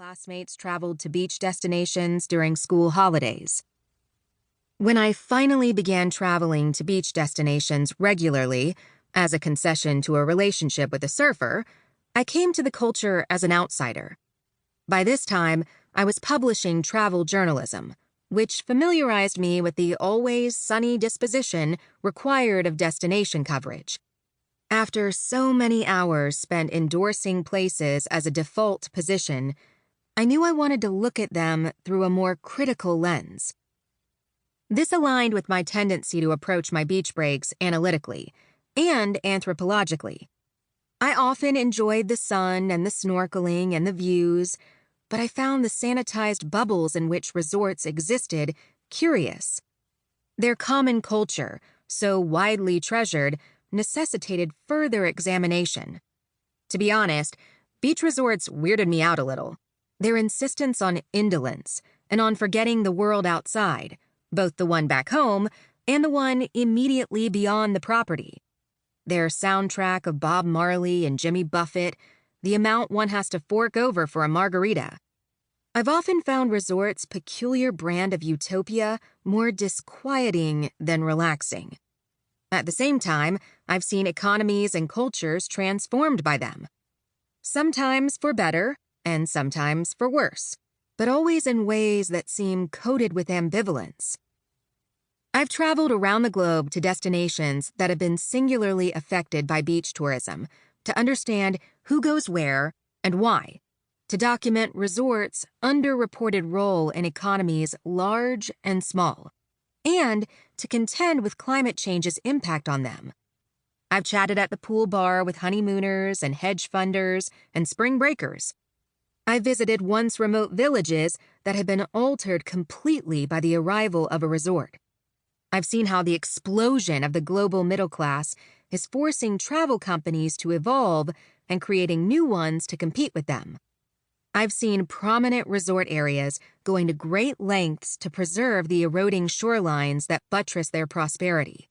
classmates traveled to beach destinations during school holidays. When I finally began traveling to beach destinations regularly, as a concession to a relationship with a surfer, I came to the culture as an outsider. By this time, I was publishing travel journalism, which familiarized me with the always sunny disposition required of destination coverage. After so many hours spent endorsing places as a default position, I knew I wanted to look at them through a more critical lens. This aligned with my tendency to approach my beach breaks analytically and anthropologically. I often enjoyed the sun and the snorkeling and the views, but I found the sanitized bubbles in which resorts existed curious. Their common culture, so widely treasured, necessitated further examination. To be honest, beach resorts weirded me out a little. Their insistence on indolence and on forgetting the world outside, both the one back home and the one immediately beyond the property. Their soundtrack of Bob Marley and Jimmy Buffett, the amount one has to fork over for a margarita. I've often found resorts' peculiar brand of utopia more disquieting than relaxing. At the same time, I've seen economies and cultures transformed by them. Sometimes for better, and sometimes for worse, but always in ways that seem coated with ambivalence. I've traveled around the globe to destinations that have been singularly affected by beach tourism to understand who goes where and why, to document resorts' underreported role in economies large and small, and to contend with climate change's impact on them. I've chatted at the pool bar with honeymooners and hedge funders and spring breakers. I visited once remote villages that had been altered completely by the arrival of a resort. I've seen how the explosion of the global middle class is forcing travel companies to evolve and creating new ones to compete with them. I've seen prominent resort areas going to great lengths to preserve the eroding shorelines that buttress their prosperity,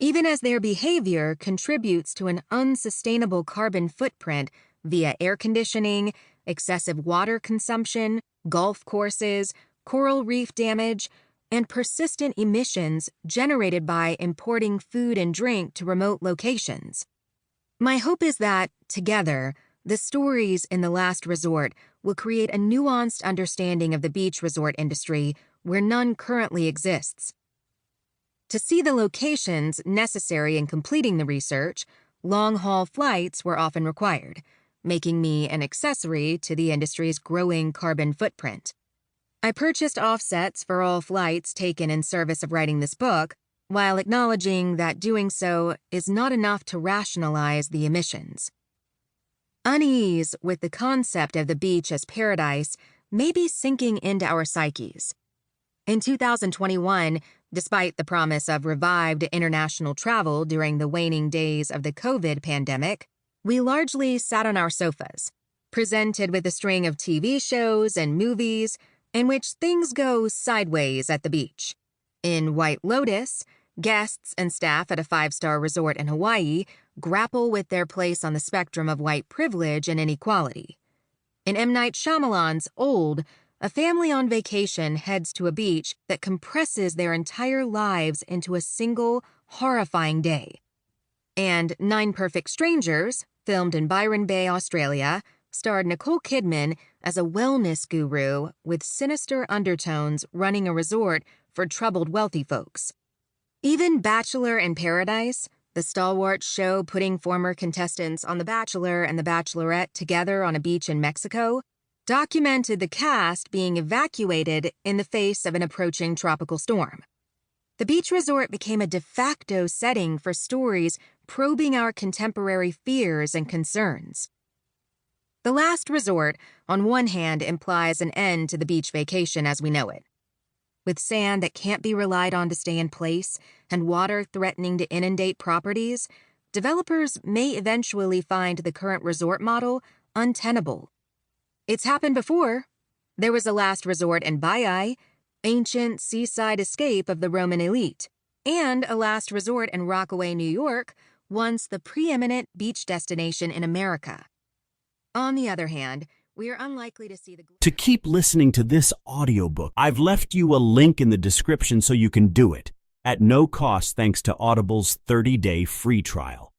even as their behavior contributes to an unsustainable carbon footprint via air conditioning, excessive water consumption, golf courses, coral reef damage, and persistent emissions generated by importing food and drink to remote locations. My hope is that, together, the stories in The Last Resort will create a nuanced understanding of the beach resort industry where none currently exists. To see the locations necessary in completing the research, long-haul flights were often required, making me an accessory to the industry's growing carbon footprint. I purchased offsets for all flights taken in service of writing this book, while acknowledging that doing so is not enough to rationalize the emissions. Unease with the concept of the beach as paradise may be sinking into our psyches. In 2021, despite the promise of revived international travel during the waning days of the COVID pandemic, we largely sat on our sofas, presented with a string of TV shows and movies in which things go sideways at the beach. In White Lotus, guests and staff at a 5-star resort in Hawaii grapple with their place on the spectrum of white privilege and inequality. In M. Night Shyamalan's Old, a family on vacation heads to a beach that compresses their entire lives into a single, horrifying day. And 9 Perfect Strangers, filmed in Byron Bay, Australia, starred Nicole Kidman as a wellness guru with sinister undertones running a resort for troubled wealthy folks. Even Bachelor in Paradise, the stalwart show putting former contestants on The Bachelor and The Bachelorette together on a beach in Mexico, documented the cast being evacuated in the face of an approaching tropical storm. The beach resort became a de facto setting for stories probing our contemporary fears and concerns. The Last Resort, on one hand, implies an end to the beach vacation as we know it. With sand that can't be relied on to stay in place and water threatening to inundate properties, developers may eventually find the current resort model untenable. It's happened before. There was a Last Resort in Baiae, ancient seaside escape of the Roman elite, and a Last Resort in Rockaway, New York, once the preeminent beach destination in America. On the other hand, we are unlikely to see the... To keep listening to this audiobook, I've left you a link in the description so you can do it, at no cost thanks to Audible's 30-day free trial.